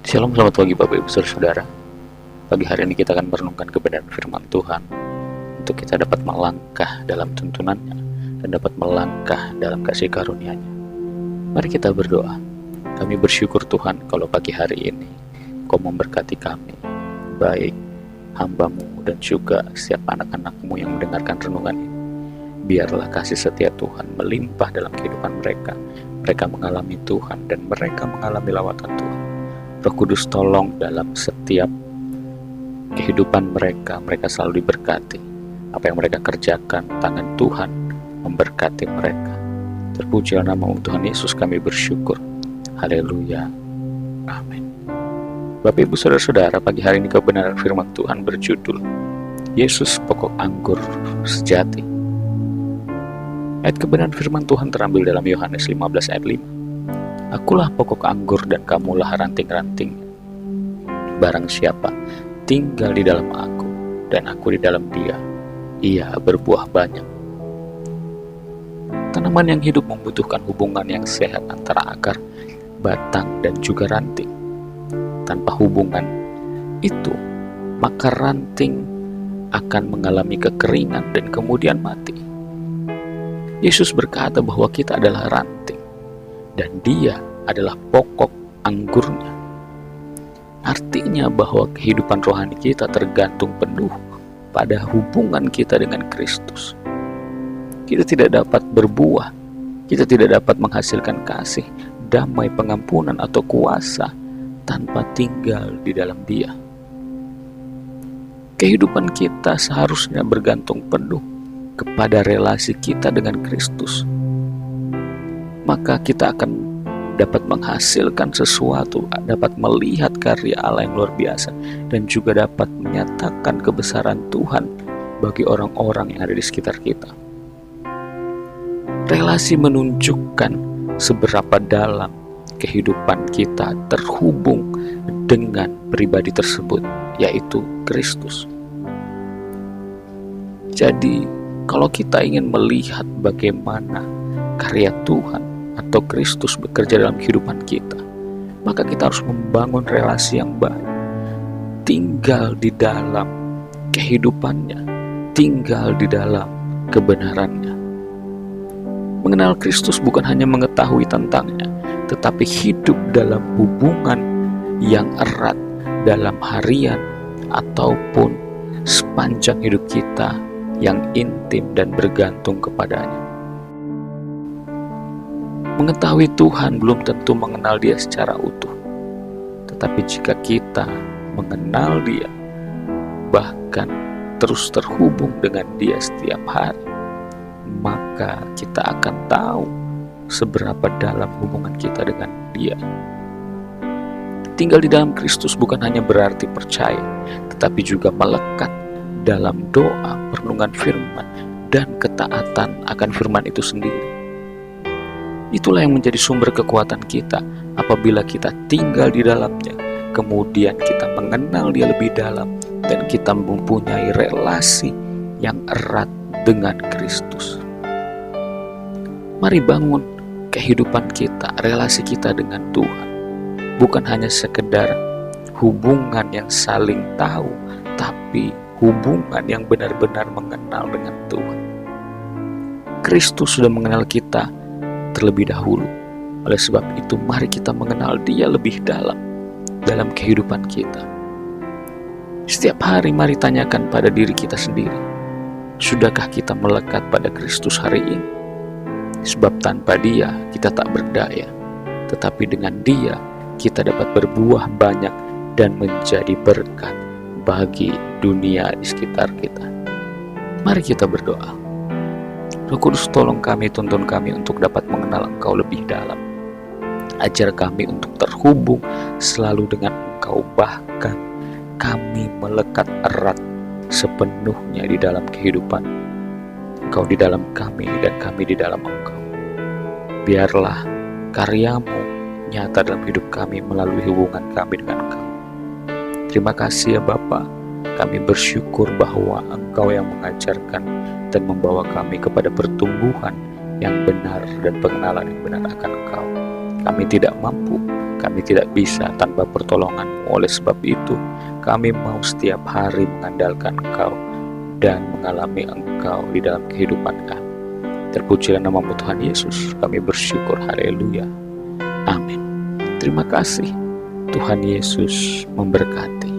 Shalom, selamat pagi Bapak Ibu Saudara. Pagi hari ini kita akan merenungkan kebenaran firman Tuhan untuk kita dapat melangkah dalam tuntunannya dan dapat melangkah dalam kasih karunia-Nya. Mari kita berdoa. Kami bersyukur Tuhan kalau pagi hari ini Kau memberkati kami, baik hamba-Mu dan juga setiap anak-anak-Mu yang mendengarkan renungan ini. Biarlah kasih setia Tuhan melimpah dalam kehidupan mereka. Mereka mengalami Tuhan dan mereka mengalami lawatan Tuhan. Roh Kudus tolong dalam setiap kehidupan mereka selalu diberkati. Apa yang mereka kerjakan, tangan Tuhan memberkati mereka. Terpujilah nama Tuhan Yesus, kami bersyukur. Haleluya. Amin. Bapak Ibu Saudara-saudara, pagi hari ini kebenaran firman Tuhan berjudul Yesus pokok anggur sejati. Ayat kebenaran firman Tuhan terambil dalam Yohanes 15 ayat 5. Akulah pokok anggur dan kamulah ranting-ranting. Barang siapa tinggal di dalam aku dan aku di dalam dia, ia berbuah banyak. Tanaman yang hidup membutuhkan hubungan yang sehat antara akar, batang, dan juga ranting. Tanpa hubungan itu, maka ranting akan mengalami kekeringan dan kemudian mati. Yesus berkata bahwa kita adalah ranting dan dia adalah pokok anggurnya. Artinya bahwa kehidupan rohani kita tergantung penuh pada hubungan kita dengan Kristus. Kita tidak dapat berbuah, kita tidak dapat menghasilkan kasih, damai, pengampunan, atau kuasa tanpa tinggal di dalam Dia. Kehidupan kita seharusnya bergantung penuh kepada relasi kita dengan Kristus. Maka kita akan dapat menghasilkan sesuatu, dapat melihat karya Allah yang luar biasa, dan juga dapat menyatakan kebesaran Tuhan bagi orang-orang yang ada di sekitar kita. Relasi menunjukkan seberapa dalam kehidupan kita terhubung dengan pribadi tersebut, yaitu Kristus. Jadi, kalau kita ingin melihat bagaimana karya Tuhan atau Kristus bekerja dalam kehidupan kita, maka kita harus membangun relasi yang baik, tinggal di dalam kehidupannya, tinggal di dalam kebenarannya. Mengenal Kristus bukan hanya mengetahui tentangnya, tetapi hidup dalam hubungan yang erat dalam harian ataupun sepanjang hidup kita yang intim dan bergantung kepadanya. Mengetahui Tuhan belum tentu mengenal Dia secara utuh. Tetapi jika kita mengenal Dia, bahkan terus terhubung dengan Dia setiap hari, maka kita akan tahu seberapa dalam hubungan kita dengan Dia. Tinggal di dalam Kristus bukan hanya berarti percaya, tetapi juga melekat dalam doa, perenungan firman, dan ketaatan akan firman itu sendiri. Itulah yang menjadi sumber kekuatan kita apabila kita tinggal di dalamnya, kemudian kita mengenal Dia lebih dalam, dan kita mempunyai relasi yang erat dengan Kristus. Mari bangun kehidupan kita, relasi kita dengan Tuhan. Bukan hanya sekedar hubungan yang saling tahu, tapi hubungan yang benar-benar mengenal dengan Tuhan. Kristus sudah mengenal kita terlebih dahulu. Oleh sebab itu, mari kita mengenal Dia lebih dalam kehidupan kita. Setiap hari mari tanyakan pada diri kita sendiri, sudahkah kita melekat pada Kristus hari ini? Sebab tanpa Dia kita tak berdaya, tetapi dengan Dia kita dapat berbuah banyak dan menjadi berkat bagi dunia di sekitar kita. Mari kita berdoa. Roh Kudus, tolong kami, tuntun kami untuk dapat mengenal Engkau lebih dalam. Ajar kami untuk terhubung selalu dengan Engkau, bahkan kami melekat erat sepenuhnya di dalam kehidupan. Engkau di dalam kami dan kami di dalam Engkau. Biarlah karya-Mu nyata dalam hidup kami melalui hubungan kami dengan Engkau. Terima kasih ya Bapa. Kami bersyukur bahwa Engkau yang mengajarkan dan membawa kami kepada pertumbuhan yang benar dan pengenalan yang benar akan Engkau. Kami tidak mampu, Kami tidak bisa tanpa pertolongan-Mu. Oleh sebab itu, kami mau setiap hari mengandalkan Engkau dan mengalami Engkau di dalam kehidupan kami. Terpujilah nama-Mu Tuhan Yesus. Kami bersyukur. Haleluya. Amin. Terima kasih. Tuhan Yesus memberkati.